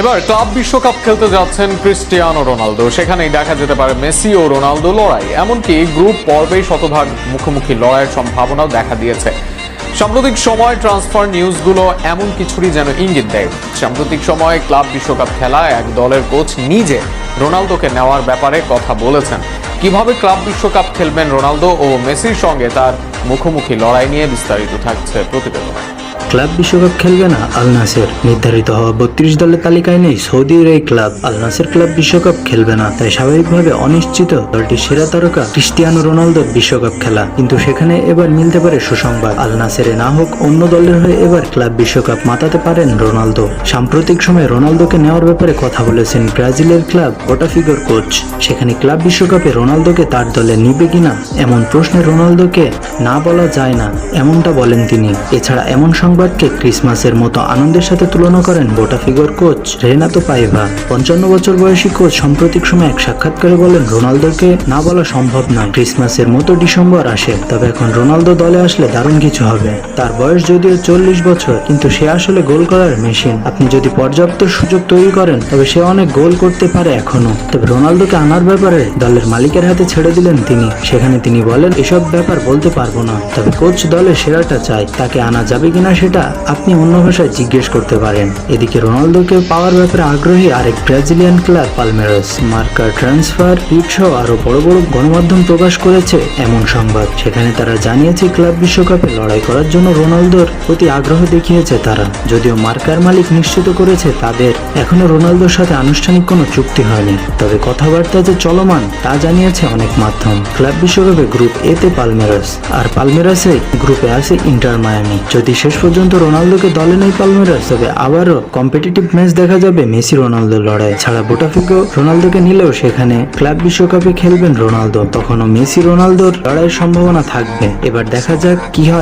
এবার ক্লাব বিশ্বকাপ খেলতে যাচ্ছেন ক্রিস্টিয়ানো রোনালদো। সেখানেই দেখা যেতে পারে মেসি ও রোনালদো লড়াই, এমনকি গ্রুপ পর্বেই শতভাগ মুখোমুখি লড়াইয়ের সম্ভাবনাও দেখা দিয়েছে। সাম্প্রতিক সময় ট্রান্সফার নিউজগুলো এমন কিছুরই যেন ইঙ্গিত দেয়। সাম্প্রতিক সময়ে ক্লাব বিশ্বকাপ খেলা এক দলের কোচ নিজে রোনালদোকে নেওয়ার ব্যাপারে কথা বলেছেন। কিভাবে ক্লাব বিশ্বকাপ খেলবেন রোনালদো ও মেসির সঙ্গে তার মুখোমুখি লড়াই নিয়ে বিস্তারিত থাকছে প্রতিবেদনে। ক্লাব বিশ্বকাপ খেলবে না আল নাসের। নির্ধারিত হওয়া 32 দলের তালিকায় নেই সৌদির এই ক্লাব। আল নাসের ক্লাব বিশ্বকাপ খেলবে না, তাই স্বাভাবিকভাবে অনিশ্চিত দলটির সেরা তারকা ক্রিস্টিয়ানো রোনালদোর বিশ্বকাপ খেলা। কিন্তু সেখানে এবার মিলতে পারে সুসংবাদ। আল নাসেরে না হোক অন্য দলের হয়ে এবার ক্লাব বিশ্বকাপ মাতাতে পারেন রোনালদো। সাম্প্রতিক সময়ে রোনালদোকে নেওয়ার ব্যাপারে কথা বলেছেন ব্রাজিলের ক্লাব বোটাফিগোর কোচ। সেখানে ক্লাব বিশ্বকাপে রোনালদোকে তার দলে নিবে কিনা এমন প্রশ্নে রোনালদোকে না বলা যায় না, এমনটা বলেন তিনি। এছাড়া এমন সংবাদকে ক্রিসমাসের মতো আনন্দের সাথে তুলনা করেন বোটাফিগোর কোচ রেনাতো পাইভা। 55 বছর বয়সী কোচ সাম্প্রতিক সময় এক সাক্ষাৎকারে বলেন, রোনালদোকে না বলা সম্ভব নয়। ক্রিসমাসের মতো ডিসেম্বর আসে, তবে এখন রোনালদো দলে আসলে দারুণ কিছু হবে। তার বয়স যদিও 40 বছর, কিন্তু সে আসলে গোল করার মেশিন। আপনি যদি পর্যাপ্ত সুযোগ তৈরি করেন তবে সে অনেক গোল করতে পারে এখনো। তবে রোনালদোকে আনার ব্যাপারে দলের মালিকের হাতে ছেড়ে দিলেন তিনি। সেখানে তিনি বলেন, এসব ব্যাপার বলতে পারবো না, তবে কোচ দলের সেরাটা চায়। তাকে আনা যাবে কিনা সেটা আপনি অন্য ভাষায় জিজ্ঞেস করতে পারেন। এদিকে রোনালদোকে পাওয়ার ব্যাপারে আগ্রহী আরেক ব্রাজিলিয়ান ক্লাব পালমেরাস। মার্কা, ট্রান্সফার রিট সহ আরো বড় বড় গণমাধ্যম প্রকাশ করেছে এমন সংবাদ। সেখানে তারা জানিয়েছে ক্লাব বিশ্বকাপে লড়াই করার জন্য রোনালদোর প্রতি আগ্রহ দেখিয়েছে তারা। যদিও মার্কার মালিক নিশ্চিত করেছে তাদের এখনো রোনালদোর সাথে আনুষ্ঠানিক কোনো চুক্তি হয়নি, তবে কথাবার্তা যে চলমান তা জানিয়েছে অনেক মাধ্যম। ক্লাব বিশ্বকাপে গ্রুপ এ তে পালমেরাস, আর পালমেরাসে গ্রুপে আছে ইন্টার মায়ামি। যদি শেষ পর্যন্ত রোনালদোকে দলে নেই পালমেরাস, তবে আবারও কম্পিটিটিভ ম্যাচ দেখা যাবে মেসি রোনালদোর লড়াই। ছাড়া বোটাফিগো রোনালদোকে নিলেও সেখানে ক্লাব বিশ্বকাপে খেলবেন রোনালদো, তখনও মেসি রোনালদোর লড়াইয়ের সম্ভাবনা থাকবে। এবার দেখা যাক কি হয়।